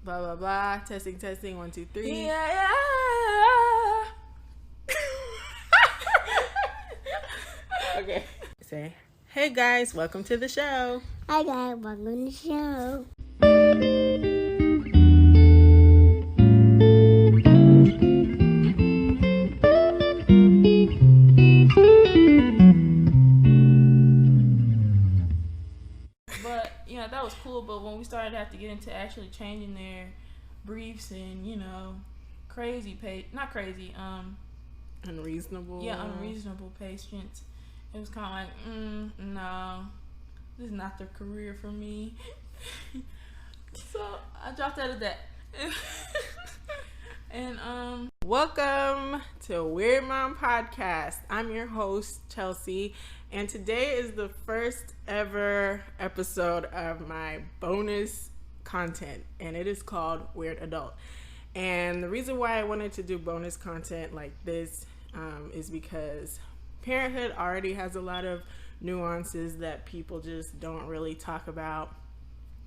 blah, blah, blah. Testing, 1, 2, 3. Yeah. Okay. Say, hey guys, welcome to the show. Hi guys, welcome to the show. But, that was cool. But when we started to have to get into actually changing their briefs and, not crazy, Unreasonable. Yeah, unreasonable patience. It was kind of like, no, this is not the career for me. So I dropped out of that. And welcome to Weird Mom Podcast. I'm your host, Chelsea, and today is the first ever episode of my bonus content, and it is called Weird Adult. And the reason why I wanted to do bonus content like this is because parenthood already has a lot of nuances that people just don't really talk about,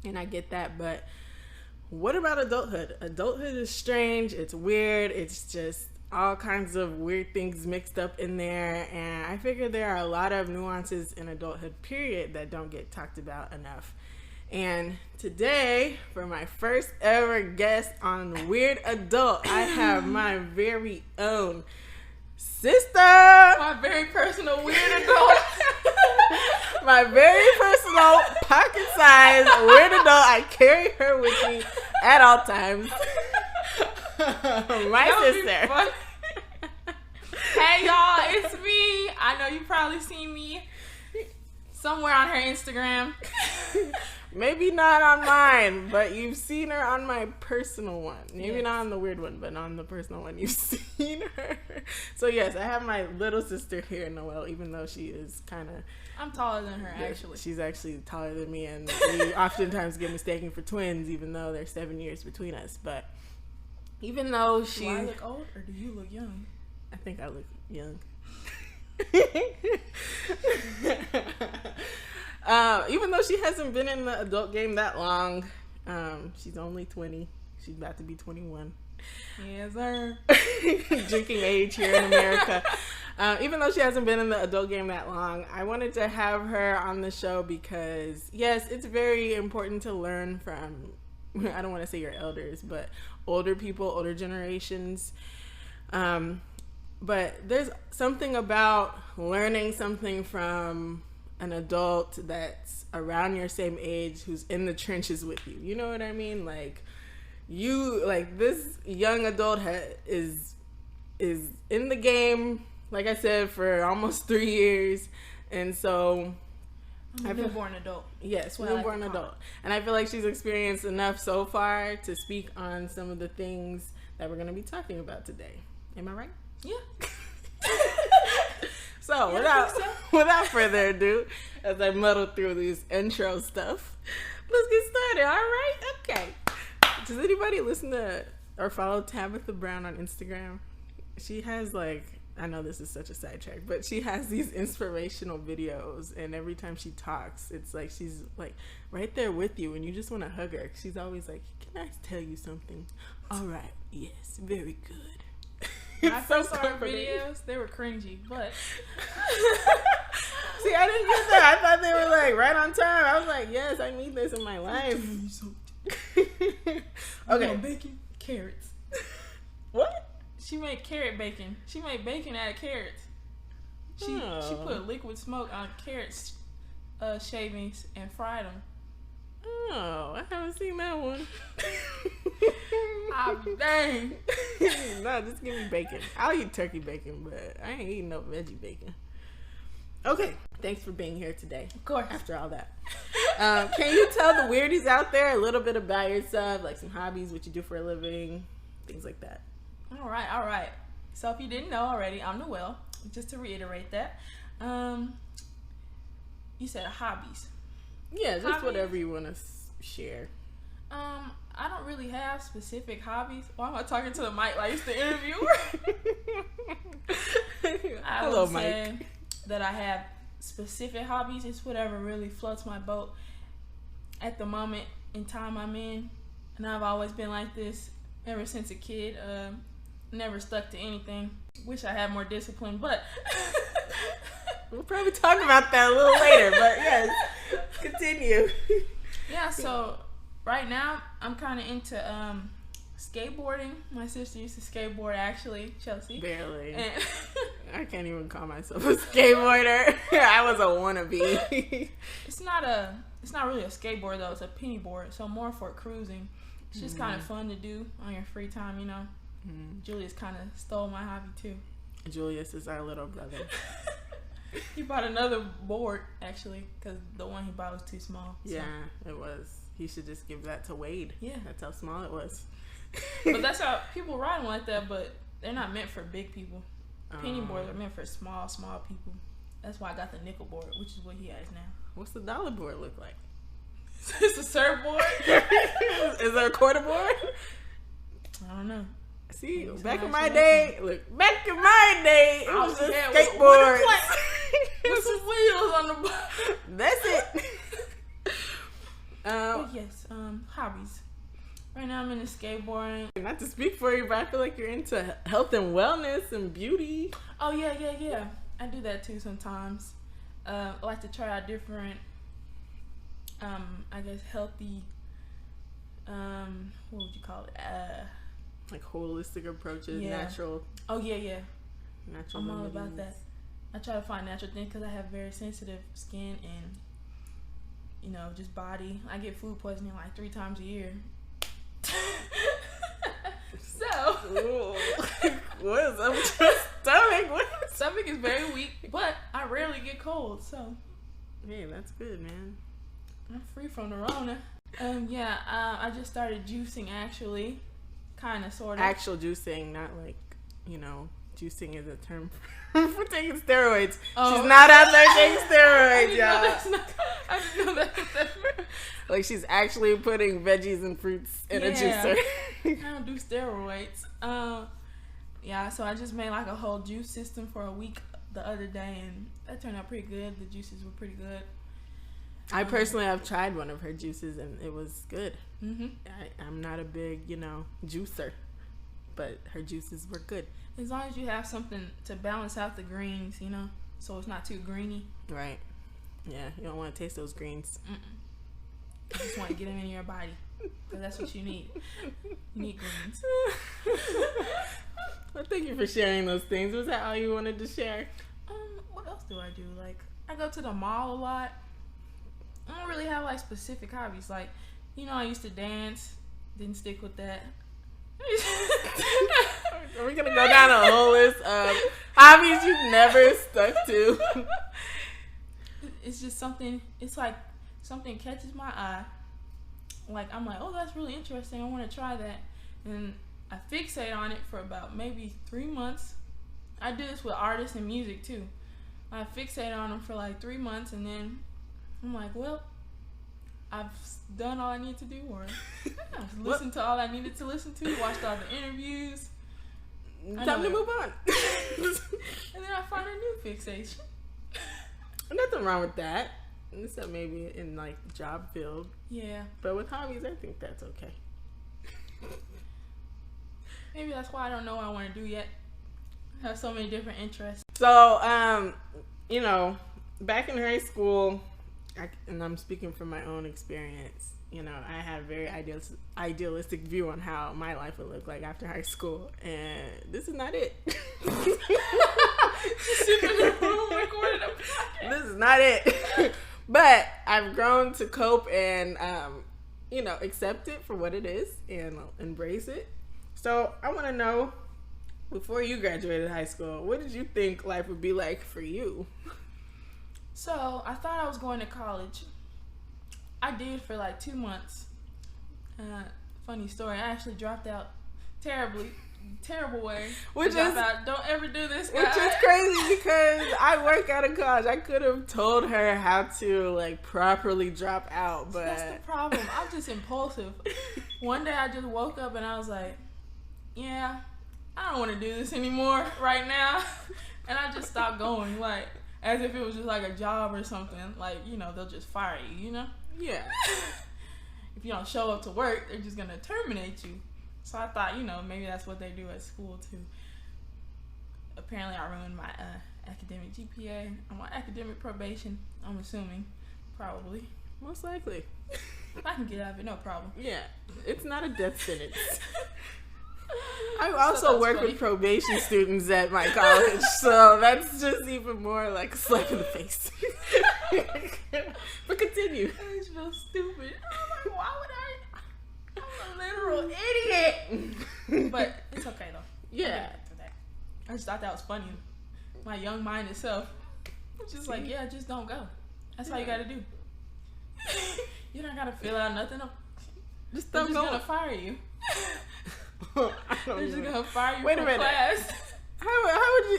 and I get that, but what about adulthood? Adulthood is strange, it's weird, it's just all kinds of weird things mixed up in there, and I figure there are a lot of nuances in adulthood, period, that don't get talked about enough. And today, for my first ever guest on Weird Adult, I have my very own sister. my very personal weird adult. My very personal pocket-sized weird adult. I carry her with me at all times. My sister. Hey y'all, it's me. I know you probably seen me somewhere on her Instagram. Maybe not on mine, but you've seen her on my personal one. Maybe Yes. not on the weird one, but on the personal one, you've seen her. So yes, I have my little sister here, Noelle, even though she is kind of... I'm taller than her, actually. She's actually taller than me, and we oftentimes get mistaken for twins, even though there's 7 years between us. But even though she... Do I look old, or do you look young? I think I look young. Even though she hasn't been in the adult game that long, she's only 20. She's about to be 21. Yes, sir. Drinking age here in America. Even though she hasn't been in the adult game that long, I wanted to have her on the show because, yes, it's very important to learn from, I don't want to say your elders, but older people, older generations. But there's something about learning something from an adult that's around your same age who's in the trenches with you. You know what I mean? Like, this young adult is in the game, like I said, for almost 3 years. And so... I'm a newborn adult. Yes, What I like newborn to call adult. And I feel like she's experienced enough so far to speak on some of the things that we're going to be talking about today. Am I right? Yeah. So, Yeah, without further ado, as I muddle through these intro stuff, let's get started. All right? Okay. Does anybody listen to or follow Tabitha Brown on Instagram? She has, I know this is such a sidetrack, but she has these inspirational videos, and every time she talks, it's like she's right there with you, and you just want to hug her. She's always like, "Can I tell you something?" "All right, yes, very good." When I first saw her videos, they were cringy, but... See, I didn't get that. I thought they were right on time. I was like, yes, I need this in my life. Okay. Bacon, carrots. What? She made carrot bacon. She made bacon out of carrots. She put liquid smoke on carrots shavings and fried them. Oh, I haven't seen that one. Dang. No, just give me bacon. I'll eat turkey bacon, but I ain't eating no veggie bacon. Okay, thanks for being here today. Of course. After all that. Can you tell the weirdies out there a little bit about yourself, like some hobbies, what you do for a living, things like that? All right. So if you didn't know already, I'm Noelle. Just to reiterate that. You said hobbies. Yeah, just Hobbies? whatever you want to share. I don't really have specific hobbies. Why am I talking to the mic like it's the interviewer? I Hello, would Mike. say that I have specific hobbies. It's whatever really floats my boat at the moment in time I'm in. and I've always been like this ever since a kid. Never stuck to anything. Wish I had more discipline, but we'll probably talk about that a little later. But yes, continue. Yeah. So right now I'm kind of into skateboarding. My sister used to skateboard, actually, Chelsea. Barely. And I can't even call myself a skateboarder. I was a wannabe. It's not really a skateboard though. It's a penny board, so more for cruising. It's just kind of fun to do on your free time, you know. Julius kind of stole my hobby too. Julius is our little brother. He bought another board actually, because the one he bought was too small. So. Yeah, it was. He should just give that to Wade. Yeah, that's how small it was. But that's how people ride them like that. But they're not meant for big people. Penny boards are meant for small people. That's why I got the nickel board, which is what he has now. What's the dollar board look like? It's a surfboard. Is there a quarter board? I don't know. See, back in my day, it was just skateboards. With some wheels on the bottom. That's it. But yes, hobbies. Right now I'm into skateboarding. Not to speak for you, but I feel like you're into health and wellness and beauty. Oh, yeah. I do that too sometimes. I like to try out different, I guess, healthy, what would you call it? Like holistic approaches, yeah. Natural. Oh, yeah. Natural. I'm all about that. I try to find natural things because I have very sensitive skin and, you know, just body. I get food poisoning like 3 times a year. So. What is up with your stomach? Stomach is very weak, but I rarely get cold, so. Hey, that's good, man. I'm free from the Rona. I just started juicing actually. Kind of, sort of. Actual juicing, not like, you know, juicing is a term for taking steroids. Oh. She's not out there taking steroids, y'all. I didn't know that. Like she's actually putting veggies and fruits in a juicer. I don't do steroids. So I just made like a whole juice system for a week the other day, and that turned out pretty good. The juices were pretty good. I personally have tried one of her juices, and it was good. Mm-hmm. I'm not a big, juicer, but her juices were good. As long as you have something to balance out the greens, so it's not too greeny. Right. Yeah, you don't want to taste those greens. You just want to get them in your body, because that's what you need. You need greens. Well, thank you for sharing those things. Was that all you wanted to share? What else do I do? Like, I go to the mall a lot. I don't really have like specific hobbies. Like, I used to dance. Didn't stick with that. Are we gonna go down a whole list of hobbies you've never stuck to? It's just something. It's like something catches my eye. Like, I'm like, oh, that's really interesting. I want to try that, and I fixate on it for about maybe 3 months. I do this with artists and music too. I fixate on them for like 3 months, and then I'm like, well, I've done all I need to do, or I've listened to all I needed to listen to, watched all the interviews. Time to move on. And then I find a new fixation. Nothing wrong with that. Except maybe in like job field. Yeah. But with hobbies, I think that's okay. Maybe that's why I don't know what I want to do yet. I have so many different interests. So, back in high school, and I'm speaking from my own experience, I had a very idealistic view on how my life would look like after high school, and this is not it. Just sitting in the room recording a podcast. This is not it. But I've grown to cope and, accept it for what it is and embrace it. So I want to know, before you graduated high school, what did you think life would be like for you? So I thought I was going to college. I did for like 2 months. Funny story, I actually dropped out terrible way. Don't ever do this, guys. Which is crazy because I work out of college. I could have told her how to properly drop out, but that's the problem. I'm just impulsive. One day I just woke up and I was like, yeah, I don't want to do this anymore right now. And I just stopped going, like, as if it was just like a job or something. Like, they'll just fire you, Yeah. if you don't show up to work, they're just gonna terminate you. So I thought, maybe that's what they do at school too. Apparently, I ruined my academic GPA. I'm on academic probation. I'm assuming, probably. Most likely. I can get out of it, no problem. Yeah, it's not a death sentence. I also work with probation students at my college, so that's just even more like a slap in the face. But continue. I just feel stupid. I'm like, why would I'm a literal idiot. But it's okay though. Yeah. I just thought that was funny. My young mind itself. Just like, yeah, just don't go. That's all you gotta do. You don't gotta fill out nothing. Just They're don't just go. gonna fire you. They're just know. gonna fire you Wait a from minute. class.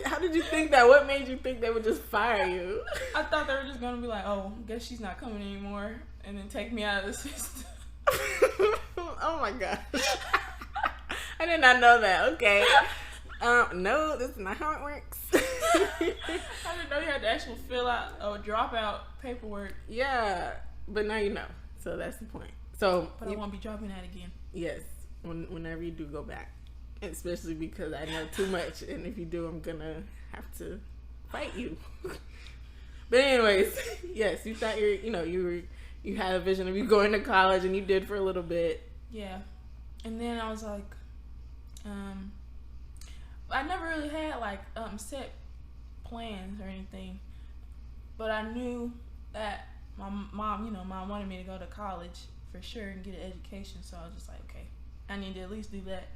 How did you think that? What made you think they would just fire you? I thought they were just gonna be like, oh, guess she's not coming anymore, and then take me out of the system. Oh my gosh. I did not know that. Okay. No, that's not how it works. I didn't know you had to actually fill out or drop out paperwork. Yeah, but now you know. So that's the point. So, But I won't be dropping that again. yes, whenever you do go back, especially because I know too much, and if you do, I'm gonna have to fight you. But anyways, yes, you thought you had a vision of you going to college, and you did for a little bit. Yeah, and then I was like, I never really had like set plans or anything, but I knew that my mom wanted me to go to college for sure and get an education. So I was just like, okay, I need to at least do that.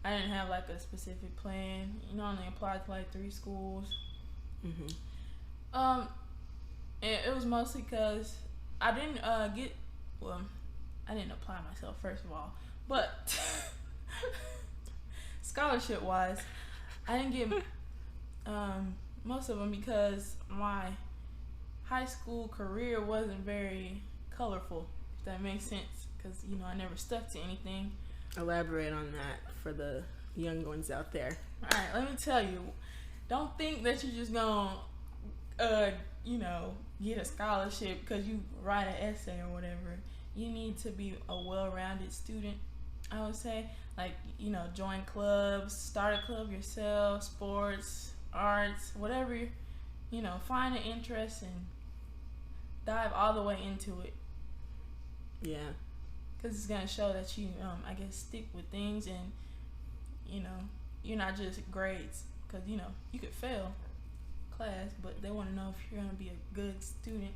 I didn't have like a specific plan. I only applied to like 3 schools. Mm-hmm. And it was mostly because I didn't I didn't apply myself first of all, but scholarship wise, I didn't get most of them because my high school career wasn't very colorful, if that makes sense, because I never stuck to anything. Elaborate on that for the young ones out there. All right, let me tell you, don't think that you're just gonna get a scholarship because you write an essay or whatever. You need to be a well-rounded student, I would say. Like, join clubs, start a club yourself, sports, arts, whatever, find an interest and dive all the way into it. Yeah. Because it's going to show that you, stick with things and, you're not just grades. Because, you could fail class, but they want to know if you're going to be a good student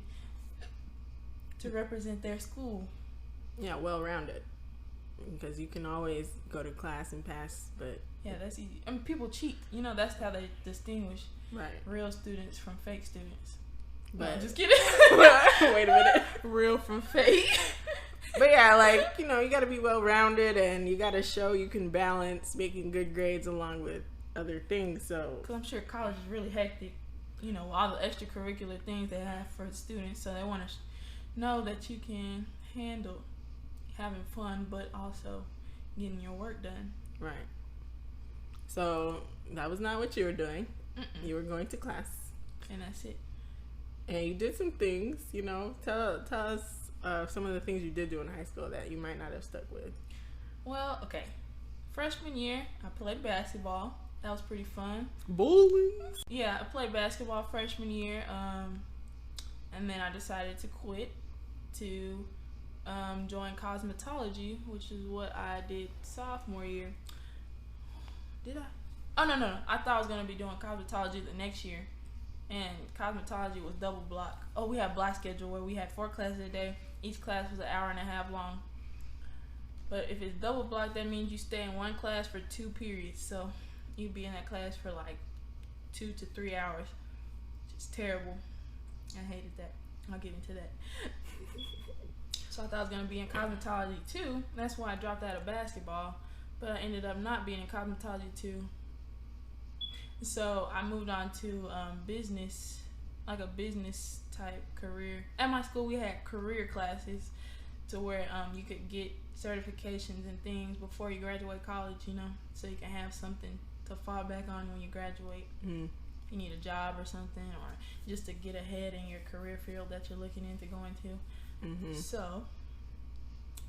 to represent their school. Yeah, well-rounded. Because you can always go to class and pass, but... Yeah, that's easy. I mean, people cheat. That's how they distinguish real students from fake students. But No, just kidding. Wait a minute. Real from fake. But yeah, like, you got to be well-rounded, and you got to show you can balance making good grades along with other things, so... Because I'm sure college is really hectic, all the extracurricular things they have for the students, so they want to know that you can handle having fun, but also getting your work done. Right. So, that was not what you were doing. Mm-mm. You were going to class. And that's it. And you did some things, Tell us some of the things you did do in high school that you might not have stuck with. Well, okay. Freshman year, I played basketball. That was pretty fun. Bowling? Yeah, I played basketball freshman year, and then I decided to quit to join cosmetology, which is what I did sophomore year. Did I? Oh, no. I thought I was going to be doing cosmetology the next year, and cosmetology was double block. Oh, we had block schedule where we had 4 classes a day. Each class was an hour and a half long. But if it's double block, that means you stay in one class for 2 periods. So you'd be in that class for like 2 to 3 hours. Just terrible. I hated that. I'll get into that. So I thought I was going to be in cosmetology too. That's why I dropped out of basketball. But I ended up not being in cosmetology too. So I moved on to business, like a business type career. At my school, we had career classes to where you could get certifications and things before you graduate college, so you can have something to fall back on when you graduate. Mm. If you need a job or something, or just to get ahead in your career field that you're looking into going to. Mm-hmm. So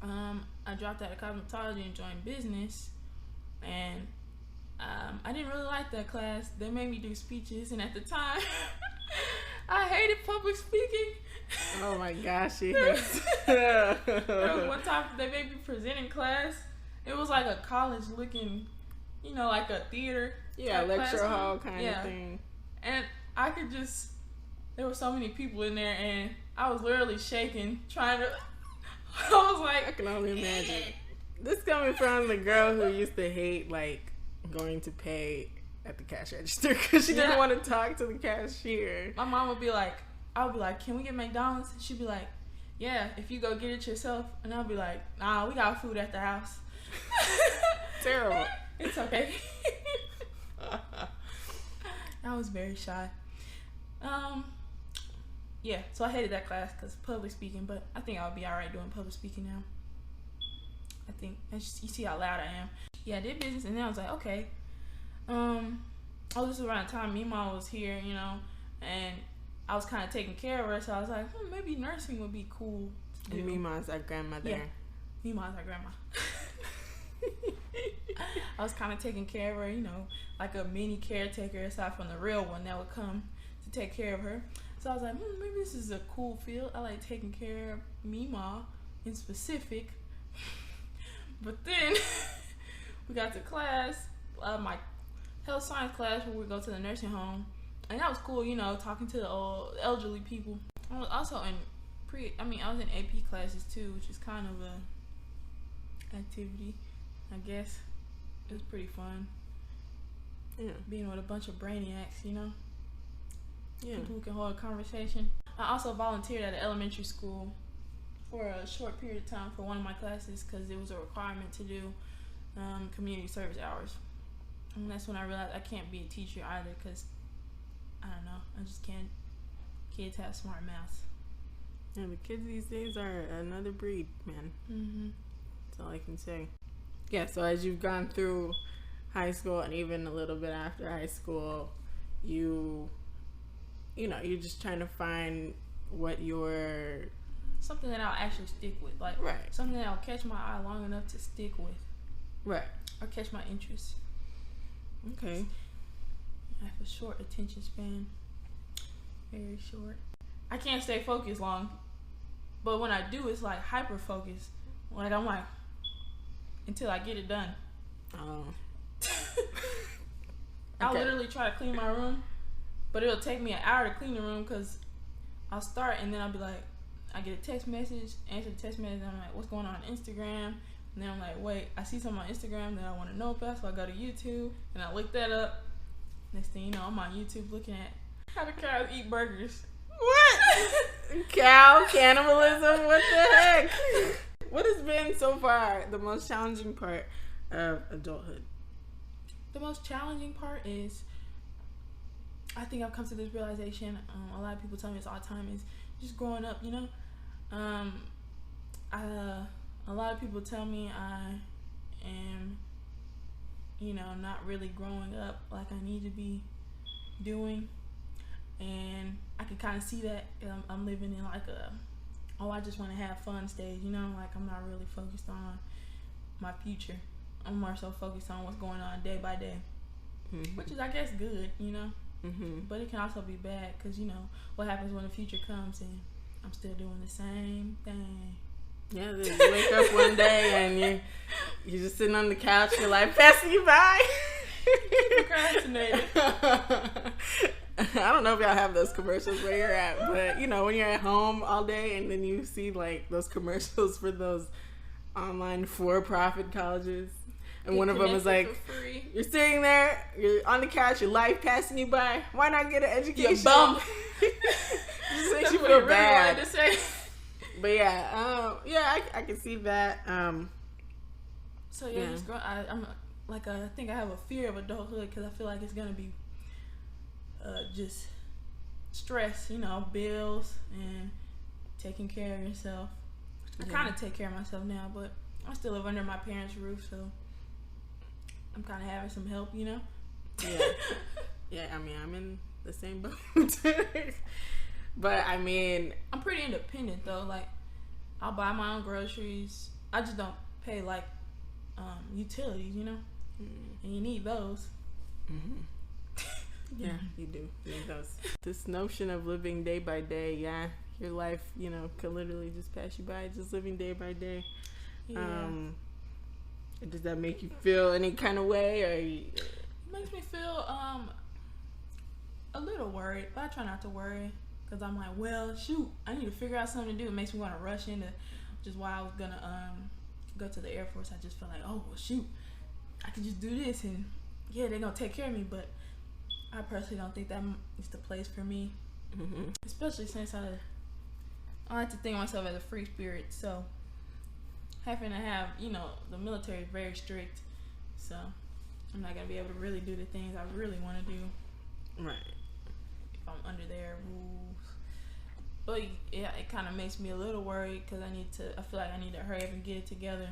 I dropped out of cosmetology and joined business, and I didn't really like that class. They made me do speeches, and at the time, I hated public speaking. Oh my gosh, There was one time they made me present in class. It was like a college looking, like a theater. Yeah, lecture classroom. hall kind of thing. And I could there were so many people in there, and I was literally shaking, trying to, I was like, I can only imagine. This coming from the girl who used to hate, like, going to pay at the cash register because she didn't want to talk to the cashier. My mom would be like, I would be like, can we get McDonald's? And she'd be like, yeah, if you go get it yourself. And I'll be like, nah, we got food at the house. Terrible. It's okay. I was very shy. Yeah, so I hated that class because public speaking, but I think I'll be alright doing public speaking now. I think, you see how loud I am. Yeah, I did business, and then I was like, okay. This was around the time Mima was here, and I was kind of taking care of her, so I was like, maybe nursing would be cool to do. And Mima's our grandmother. Yeah, Mima's our grandma. I was kind of taking care of her, like a mini caretaker aside from the real one that would come to take care of her. So I was like, maybe this is a cool field. I like taking care of Mima in specific. But then we got to class, my health science class, where we go to the nursing home. And that was cool, talking to the old elderly people. I was also in I was in AP classes too, which is kind of a activity, I guess. It was pretty fun. Yeah. Being with a bunch of brainiacs, Yeah. People who can hold a conversation. I also volunteered at an elementary school for a short period of time for one of my classes because it was a requirement to do community service hours. And that's when I realized I can't be a teacher either because, I don't know, I just can't. Kids have smart mouths. Yeah, the kids these days are another breed, man. Mm-hmm. That's all I can say. Yeah, so as you've gone through high school and even a little bit after high school, you're just trying to find what something that I'll actually stick with. Like, right. Something that will catch my eye long enough to stick with. Right. Or catch my interest. Okay. I have a short attention span. Very short. I can't stay focused long. But when I do, it's like hyper focused. Like, I'm like, until I get it done. Oh. I'll literally try to clean my room, but it'll take me an hour to clean the room because I'll start and then I'll be like, I get a text message, answer the text message, and I'm like, what's going on Instagram? And then I'm like, wait, I see something on Instagram that I want to know about, so I go to YouTube and I look that up. Next thing you know, I'm on YouTube looking at how do cows eat burgers. What? Cow cannibalism? What the heck? What has been so far the most challenging part of adulthood? The most challenging part is, I think I've come to this realization, a lot of people tell me this all the time, is just growing up, a lot of people tell me I am, not really growing up like I need to be doing. And I can kind of see that I'm living in like I just want to have fun stage, like I'm not really focused on my future. I'm more so focused on what's going on day by day, which is, I guess, good, Mm-hmm. But it can also be bad because, what happens when the future comes and I'm still doing the same thing. Yeah, then you wake up one day and you're just sitting on the couch, your life passing you by. Procrastinating. I don't know if y'all have those commercials where you're at, but when you're at home all day and then you see like those commercials for those online for-profit colleges, and one of them is like, you're sitting there, you're on the couch, your life passing you by. Why not get an education? You bum. Just makes you feel bad. To say. But I can see that. So just I'm like, I think I have a fear of adulthood because I feel like it's gonna be just stress, bills and taking care of yourself. I kind of take care of myself now, but I still live under my parents' roof, so I'm kind of having some help, Yeah. Yeah, I'm in the same boat. But I'm pretty independent though. Like, I'll buy my own groceries. I just don't pay like utilities, you know, and you need those. Yeah, you do need those. This notion of living day by day, yeah, your life, you know, could literally just pass you by, just living day by day. Yeah. Does that make you feel any kind of way, or It makes me feel a little worried, but I try not to worry because I'm like, well, shoot, I need to figure out something to do. It makes me want to rush into, which is why I was gonna go to the Air Force. I just feel like, oh well, shoot, I can just do this, and yeah, they're gonna take care of me. But I personally don't think that is the place for me, especially since I like to think of myself as a free spirit. So having to have, you know, the military is very strict, so I'm not gonna be able to really do the things I really want to do. right? If I'm under their rules. But yeah, it kind of makes me a little worried because I feel like I need to hurry up and get it together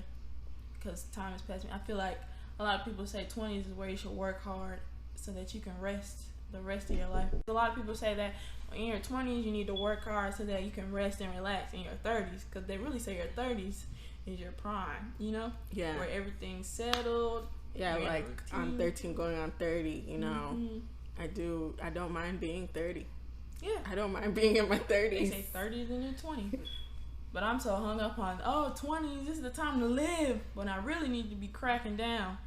because time is passing. I feel like a lot of people say 20s is where you should work hard so that you can rest the rest of your life. A lot of people say that in your 20s you need to work hard so that you can rest and relax in your 30s, because they really say your 30s is your prime, you know? Yeah. Where everything's settled. Yeah, you're in a like I'm routine. 13 going on 30, you know. I don't mind being 30. Yeah. I don't mind being in my 30s. They say 30s and then 20s. But I'm so hung up on, 20s, this is the time to live. When I really need to be cracking down.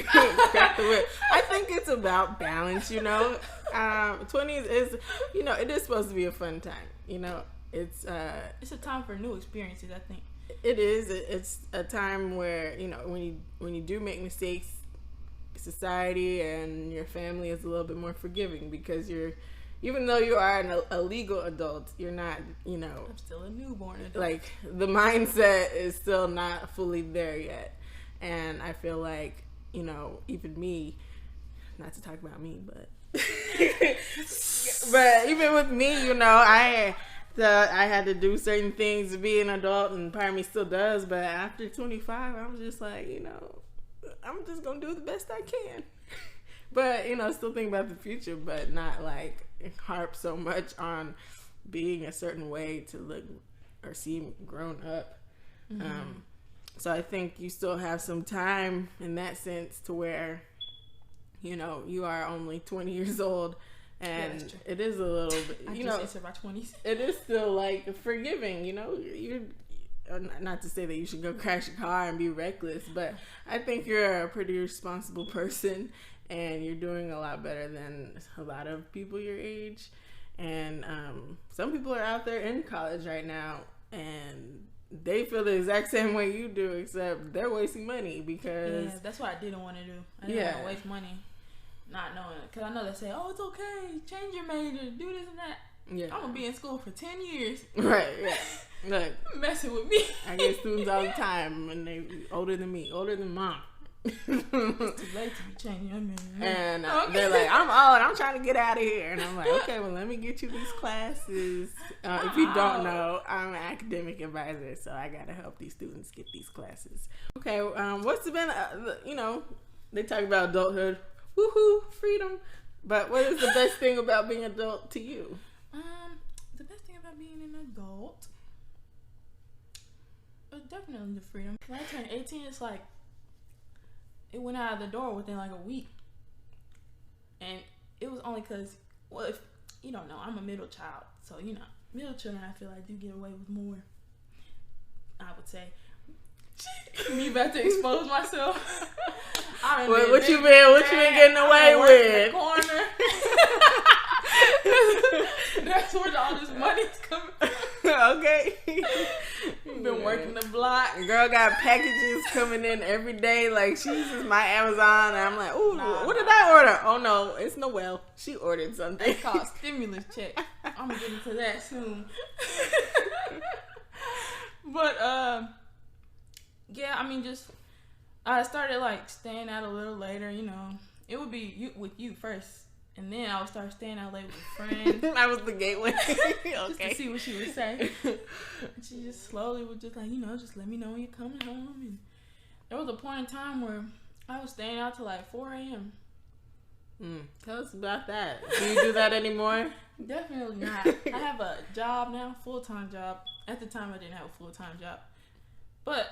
Crack the whip. I think it's about balance, you know. 20s is, you know, it is supposed to be a fun time, you know. It's a time for new experiences, I think. It is. It's a time where, you know, when you do make mistakes, society and your family is a little bit more forgiving because even though you are a legal adult, you're not, you know. I'm still a newborn adult. Like, the mindset is still not fully there yet. And I feel like, you know, even me, not to talk about me, but but even with me, you know, I had to do certain things to be an adult, and part of me still does. But after 25, I'm just like, you know, I'm just gonna do the best I can. But, you know, still think about the future, but not like harp so much on being a certain way to look or seem grown up. So I think you still have some time in that sense to where, you know, you are only 20 years old, and it is a little bit, you know, answered my 20s. It is still like forgiving, you know. You're not to say that you should go crash a car and be reckless, but I think you're a pretty responsible person, and you're doing a lot better than a lot of people your age. And some people are out there in college right now, and they feel the exact same way you do, except they're wasting money because that's what I didn't want to do. I didn't want to waste money not knowing it, because I know they say, oh, it's okay, change your major, do this and that. Yeah, I'm gonna be in school for 10 years. Right. Yeah. Look, messing with me. I get students all the time, and they older than me, older than mom. It's too late to be changing your major. And they're like, I'm old, I'm trying to get out of here. And I'm like, okay, well, let me get you these classes. If you don't know, I'm an academic advisor, so I gotta help these students get these classes. Okay, what's been, you know, they talk about adulthood, woohoo, freedom. But what is the best thing about being an adult to you? The best thing about being an adult is definitely the freedom. When I turned 18, it's like it went out of the door within like a week, and it was only because, well, if you don't know, I'm a middle child, so you know, middle children I feel like do get away with more. I would say. Me about to expose myself. What you been getting away with? Corner. That's where all this money's coming from. Okay. Been working the block. Girl got packages coming in every day. Like, she uses my Amazon, and I'm like, ooh, what did I order? Oh no, it's Noelle. She ordered something. It's called stimulus check. I'm gonna get into that soon. But yeah, I mean, just I started like staying out a little later. You know, it would be with you first, and then I would start staying out late with friends. I was the gateway. Okay. Just to see what she would say. And she just slowly would just like, you know, just let me know when you're coming home. And there was a point in time where I was staying out till like 4 a.m. Tell us about that. Do you do that anymore? Definitely not. I have a job now, full-time job. At the time, I didn't have a full-time job. But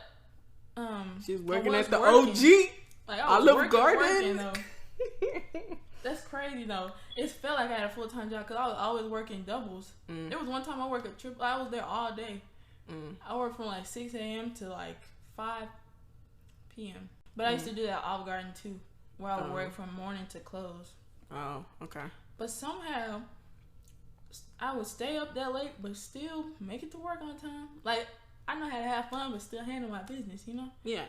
she's I working was at the working. OG Like I was Olive Garden. though. That's crazy though. It felt like I had a full-time job because I was always working doubles. There was one time I worked a triple. I was there all day. I worked from like 6 a.m. to like 5 p.m. But I used to do that at Olive Garden too, where I would work from morning to close. Oh, okay. But somehow I would stay up that late, but still make it to work on time. Like I know how to have fun, but still handle my business. You know? Yeah.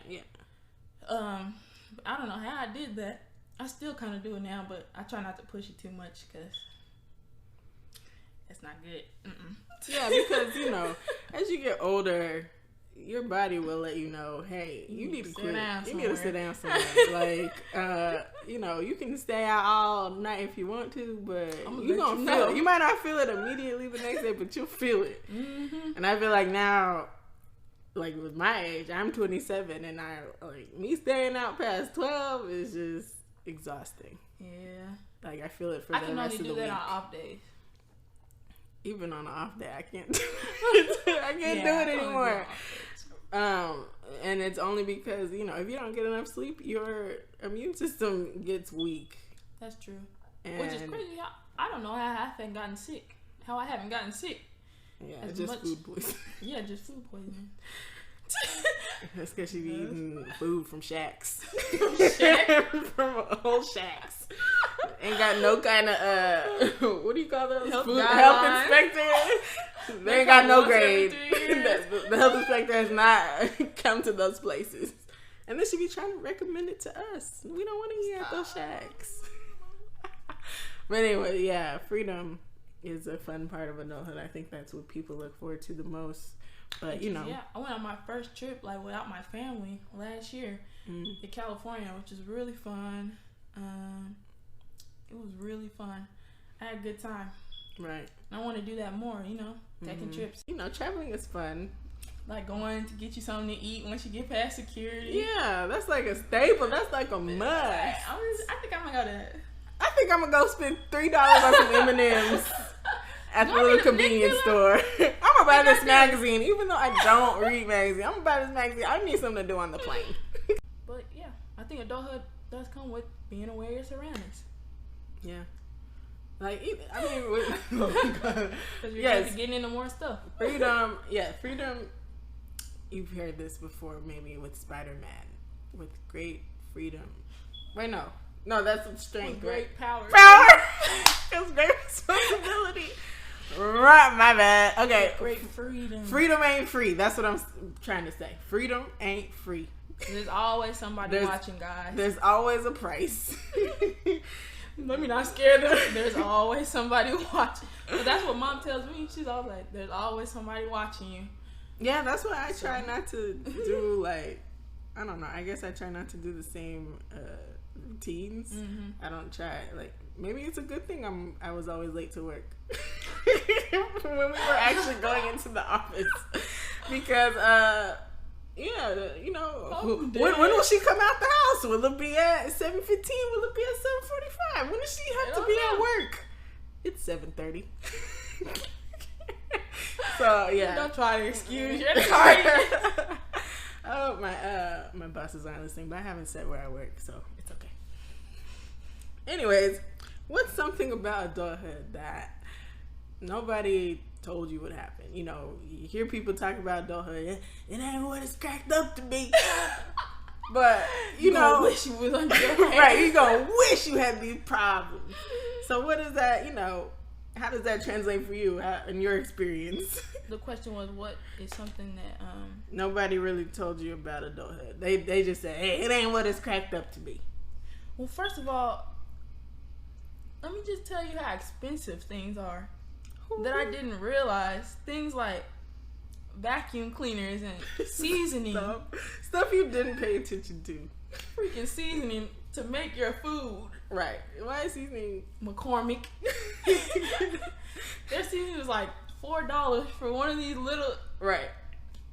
I don't know how I did that. I still kind of do it now, but I try not to push it too much because it's not good. Yeah, because as you get older, your body will let you know, hey, you need to quit. You need to sit down somewhere. Like, you can stay out all night if you want to, but you're gonna feel it. You might not feel it immediately the next day, but you'll feel it. And I feel like now, like with my age, I'm 27, and me staying out past 12 is just exhausting. Yeah. Like I feel it for the rest of the week. I can only do that on off days. Even on an off day, I can't do it. I can't do it anymore. And it's only because, if you don't get enough sleep, your immune system gets weak. That's true. Which is crazy. I don't know how I haven't gotten sick. How I haven't gotten sick. Yeah, just food poisoning. Yeah, just food poisoning. That's because you be eating food from shacks. From old shacks. Ain't got no kind of what do you call those? Health inspector. They ain't got no grade. The health inspector has not come to those places, and they should be trying to recommend it to us. We don't want to eat at those shacks. But anyway, yeah, freedom is a fun part of adulthood. I think that's what people look forward to the most. But yeah, I went on my first trip without my family last year to California, which was really fun. It was really fun. I had a good time. Right. I want to do that more. Taking trips. Traveling is fun. Like going to get you something to eat once you get past security. Yeah, that's like a staple. That's like a must. I think I'm gonna go to. I think I'm gonna go spend $3 on some M&Ms. At the little convenience store. I'm gonna buy this magazine, even though I don't read magazines. I'm gonna buy this magazine. I need something to do on the plane. But yeah, I think adulthood does come with being aware of your surroundings. Yeah. Like, because you're getting into more stuff. Freedom. You've heard this before, maybe with Spider-Man. With great freedom. Wait, no, that's with strength. With great power. It's great responsibility. Right, my bad. Okay. Great freedom. Freedom ain't free. That's what I'm trying to say. Freedom ain't free. There's always somebody watching, guys. There's always a price. Let me not scare them. There's always somebody watching. But that's what Mom tells me. She's always like, there's always somebody watching you. Yeah, that's why I try not to do I don't know. I guess I try not to do the same routines. I don't try maybe it's a good thing I was always late to work when we were actually going into the office because when will she come out the house? Will it be at 7:15? Will it be at 7:45? When does she have to be at work? It's 7:30. So yeah, don't try to excuse your target. Oh, my bosses aren't listening, but I haven't said where I work, so it's okay. Anyways, what's something about adulthood that nobody told you would happen? You hear people talk about adulthood. It ain't what it's cracked up to be. But, you wish you was under your hands. Right, you gonna wish you had these problems. So what is that, how does that translate for you in your experience? The question was, what is something that nobody really told you about adulthood? They just said, hey, it ain't what it's cracked up to be. Well, first of all, let me just tell you how expensive things are that I didn't realize. Things like vacuum cleaners and seasoning. Stuff you didn't pay attention to. Freaking seasoning to make your food. Right. Why is seasoning? McCormick. Their seasoning was like $4 for one of these little. Right.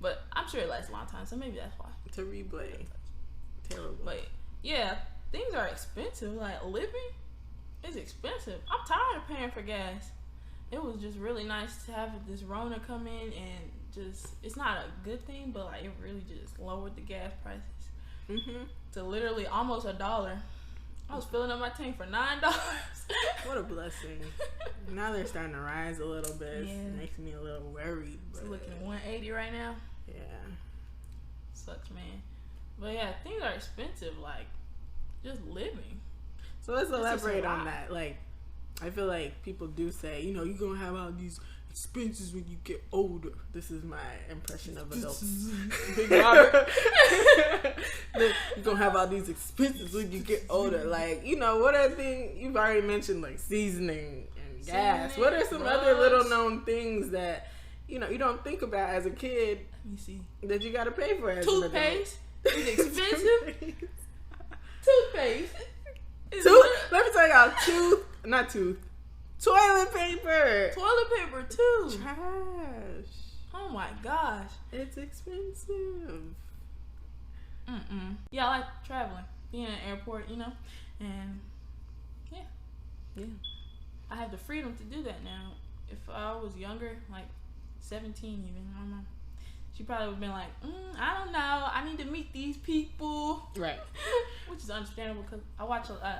But I'm sure it lasts a long time, so maybe that's why. To replay. Terrible. But yeah, things are expensive. Like living is expensive. I'm tired of paying for gas. It was just really nice to have this Rona come in and it's not a good thing, but like it really just lowered the gas prices to literally almost $1. I was filling up my tank for $9. What a blessing. Now they're starting to rise a little bit. Yeah. It makes me a little worried. It's looking 180 right now. Yeah. Sucks, man. But yeah, things are expensive. Like just living. So let's elaborate on that. Like, I feel like people do say, you're gonna have all these expenses when you get older. This is my impression of adults. Big Robert. You're gonna have all these expenses when you get older. Like, what are things you've already mentioned, like seasoning and gas? What are some other little known things that you don't think about as a kid? Let me see. That you gotta pay for as toothpaste is expensive. Toothpaste. Let me tell y'all, toilet paper. Toilet paper too. Trash. Oh my gosh. It's expensive. Yeah, I like traveling, being in an airport, and yeah. I have the freedom to do that now. If I was younger, like 17 even, I don't know. She probably would have been like, I don't know. I need to meet these people. Right. Which is understandable because I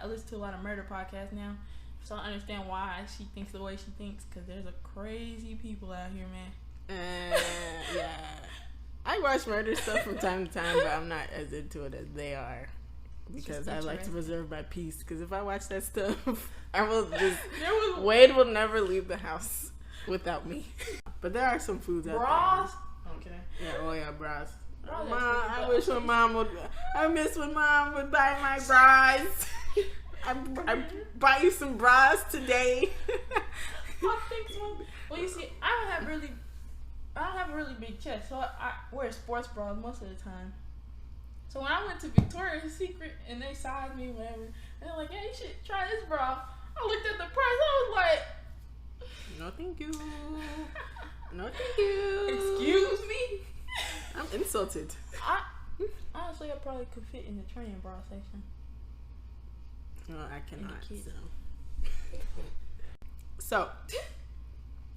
listen to a lot of murder podcasts now. So I understand why she thinks the way she thinks because there's a crazy people out here, man. Yeah. I watch murder stuff from time to time, but I'm not as into it as they are. Because I like to preserve my peace. Because if I watch that stuff, I will just... Wade will never leave the house without me. But there are some foods out Bras? there. Okay. Yeah, bras. Bras Mom, are I wish when Mom would... I miss when Mom would buy my bras. I buy you some bras today. I think so. Well, you see, I don't have a really big chest, so I wear sports bras most of the time. So when I went to Victoria's Secret and they sized me, whatever, and they're like, "Yeah, you should try this bra." I looked at the price. I was like, "No, thank you. No, thank you. Excuse me." I'm insulted. Honestly, I probably could fit in the training bra section. Well, I cannot. So,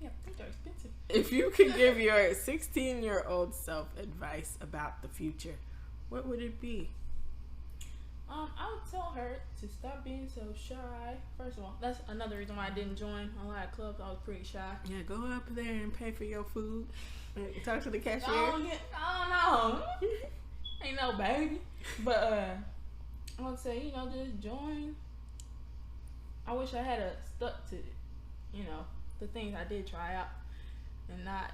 yeah, things are expensive. If you could give your 16-year-old self advice about the future, what would it be? I would tell her to stop being so shy. First of all, that's another reason why I didn't join a lot of clubs. I was pretty shy. Yeah, go up there and pay for your food. Talk to the cashier. I don't know. Ain't no baby. But I would say, just join. I wish I had stuck to, the things I did try out and not,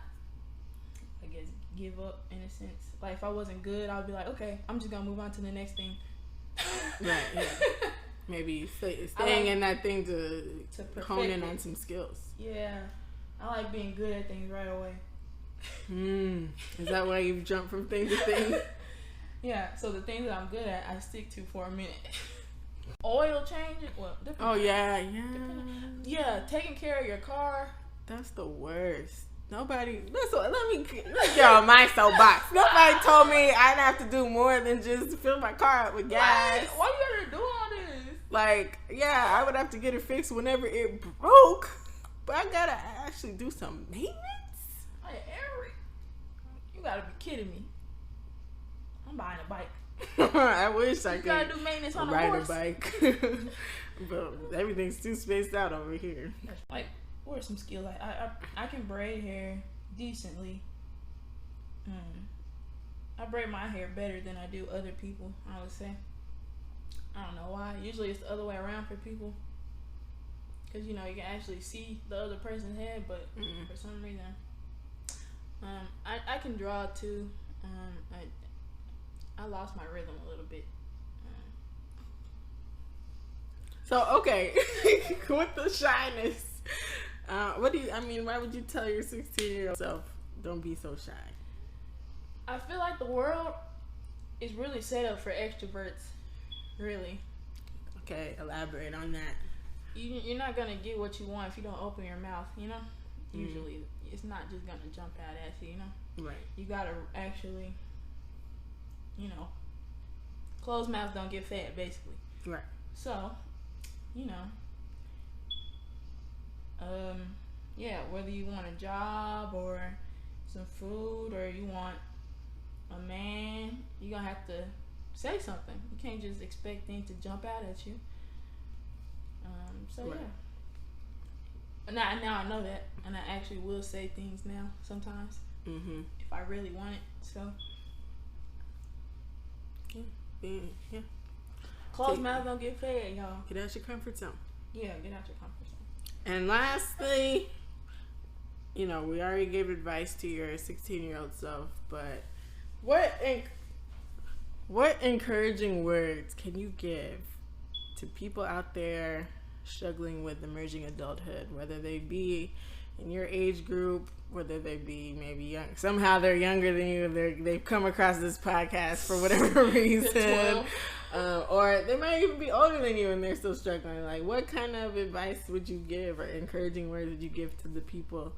I guess, give up in a sense. Like, if I wasn't good, I would be like, okay, I'm just going to move on to the next thing. Right, yeah. Maybe staying in that thing to hone in on some skills. Yeah. I like being good at things right away. Is that why you jump from thing to thing? Yeah, so the things that I'm good at, I stick to for a minute. Oil changing, Oh yeah. Yeah, taking care of your car. That's the worst. Nobody. Let get on my soapbox. Nobody told me I'd have to do more than just fill my car up with gas. Why you gotta do all this? Like, yeah, I would have to get it fixed whenever it broke, but I gotta actually do some maintenance. Hey, Eric, you gotta be kidding me. I'm buying a bike. I wish I could. You gotta do maintenance on ride a horse. A bike, but everything's too spaced out over here. Like, what are some skills? Like, I can braid hair decently. I braid my hair better than I do other people, I would say. I don't know why. Usually it's the other way around for people. Because, you can actually see the other person's head, but for some reason. I can draw too. I lost my rhythm a little bit. So, okay. With the shyness. Why would you tell your 16-year-old self, don't be so shy? I feel like the world is really set up for extroverts. Really. Okay, elaborate on that. You're not going to get what you want if you don't open your mouth, Usually, it's not just going to jump out at you, Right. You got to actually, closed mouths don't get fed, basically. Right. So, whether you want a job or some food or you want a man, you're gonna have to say something. You can't just expect things to jump out at you. So Right. yeah. Now I know that, and I actually will say things now sometimes Mm-hmm. if I really want it. So Yeah. closed mouths don't get fed, y'all. Get out your comfort zone. Yeah, get out your comfort zone. And lastly, we already gave advice to your 16-year-old self, but what encouraging words can you give to people out there struggling with emerging adulthood, whether they be in your age group, whether they be maybe young, somehow they're younger than you, they've come across this podcast for whatever reason, or they might even be older than you and they're still struggling. Like, what kind of advice would you give, or encouraging words would you give to the people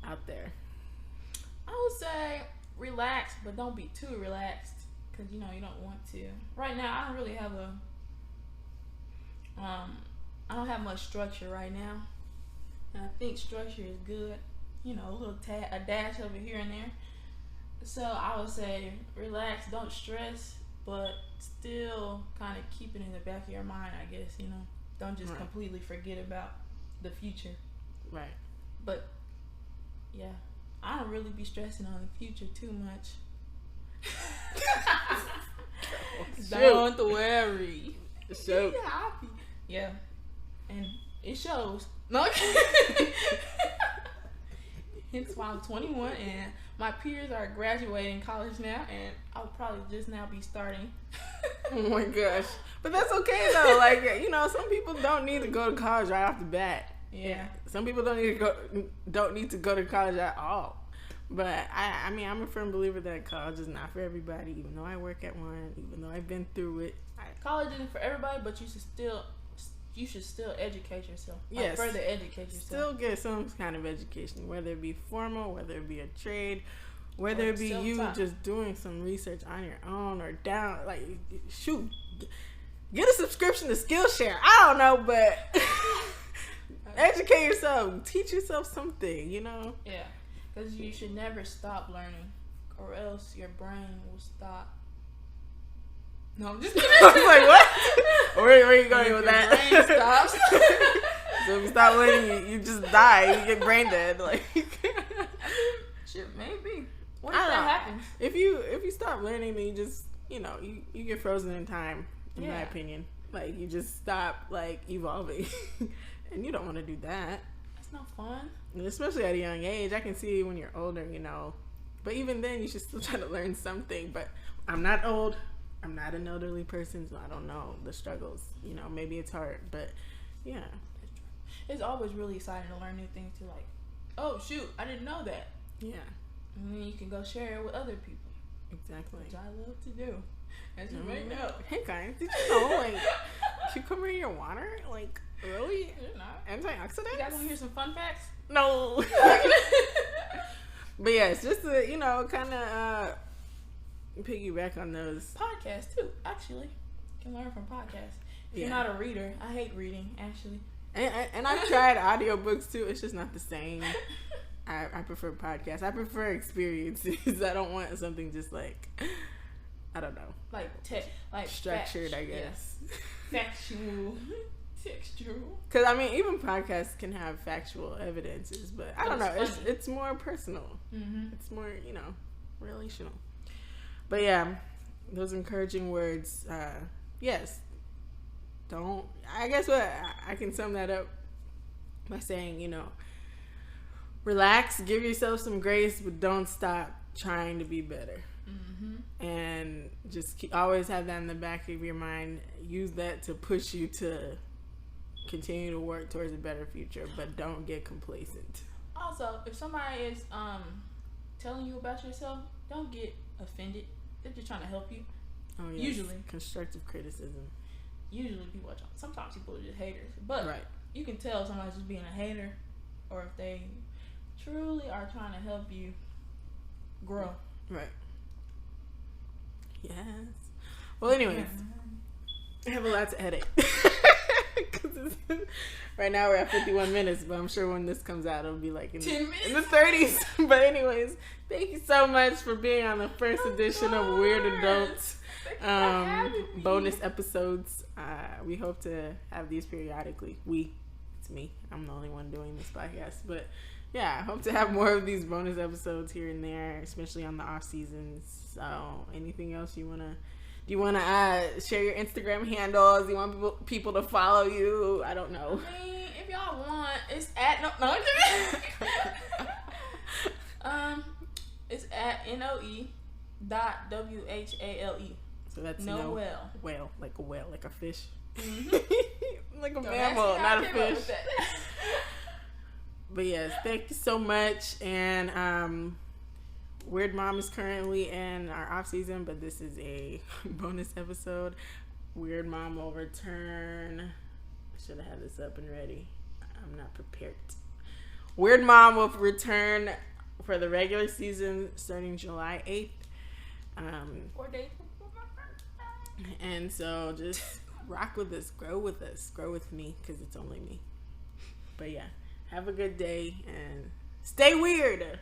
out there? I would say relax, but don't be too relaxed, because you don't want to. Right now, I don't really have I don't have much structure right now, and I think structure is good. A little a dash over here and there. So I would say relax, don't stress, but still kind of keep it in the back of your mind, I guess. Don't just completely forget about the future. Right. But yeah, I don't really be stressing on the future too much. Don't worry. So, Be happy. Yeah, and it shows. No. Hence why I'm 21 and my peers are graduating college now, and I'll probably just now be starting. oh my gosh. But that's okay though. Like, some people don't need to go to college right off the bat. Yeah. Some people don't need to go to college at all. But I'm a firm believer that college is not for everybody, even though I work at one, even though I've been through it. College isn't for everybody, but you should still educate yourself. Yes. Further educate yourself. Still get some kind of education, whether it be formal, whether it be a trade, whether it be you self-taught. just doing some research on your own, or down, like, shoot, get a subscription to Skillshare. I don't know, but educate yourself. Teach yourself something, Yeah, because you should never stop learning, or else your brain will stop. No, I'm just kidding. I was like, what? Where are you going with Your that? brain stops. So if you stop learning, you just die. You get brain dead. Like, Shit, maybe. What if I don't that know. happens? If you stop learning, then you just, you get frozen in time, in my Yeah. opinion. Like, you just stop, like, evolving. And you don't want to do that. That's not fun. And especially at a young age. I can see when you're older, But even then, you should still try to learn something. But I'm not old. I'm not an elderly person, so I don't know the struggles. Maybe it's hard, but yeah. It's always really exciting to learn new things too. Like, oh shoot, I didn't know that. Yeah, And then you can go share it with other people, exactly. which I love to do. As you may know. Hey guys, did you know, like, cucumber in your water, like, really You're not. antioxidants? You guys want to hear some fun facts? No. But yeah, it's just to, kind of piggyback on those. Podcasts too, actually. You can learn from podcasts. If you're Yeah. not a reader, I hate reading, actually. And I've tried audiobooks too. It's just not the same. I prefer podcasts. I prefer experiences. I don't want something just like, I don't know, Like structured, I guess. Yeah. Factual. Textual. Because even podcasts can have factual evidences, but I don't know. It's more personal. Mm-hmm. It's more, relational. But yeah, those encouraging words. Yes. Don't. I guess what I can sum that up by saying, relax, give yourself some grace, but don't stop trying to be better. Mm-hmm. And just always have that in the back of your mind. Use that to push you to continue to work towards a better future, but don't get complacent. Also, if somebody is telling you about yourself, don't get offended. They're just trying to help you. Oh, yes. Usually. Constructive criticism. Usually people are sometimes people are just haters. But Right. you can tell if somebody's just being a hater or if they truly are trying to help you grow. Right. Yes. Well, anyways, I have a lot to edit. Right now we're at 51 minutes, but I'm sure when this comes out, it'll be like in 10 minutes. in the 30s. But anyways, thank you so much for being on the first edition of Weird Adults. Thank you for having me. Bonus episodes. We hope to have these periodically. It's me. I'm the only one doing this podcast, but yeah, I hope to have more of these bonus episodes here and there, especially on the off seasons. So, anything else you wanna? Do you wanna share your Instagram handles? Do you want people to follow you? I don't know. I mean, if y'all want, it's at I'm kidding. It's at Noe.WHALE. So that's Noelle. Whale, like a whale, like a fish. Mm-hmm. Like a Don't mammal, ask me how not I a came up fish. with that. But yes, thank you so much. And Weird Mom is currently in our off season, but this is a bonus episode. Weird Mom will return. I should have had this up and ready. I'm not prepared. Weird Mom will return for the regular season starting July 8th. 4 days. And so just rock with us, grow with me, because it's only me. But yeah, have a good day and stay weird.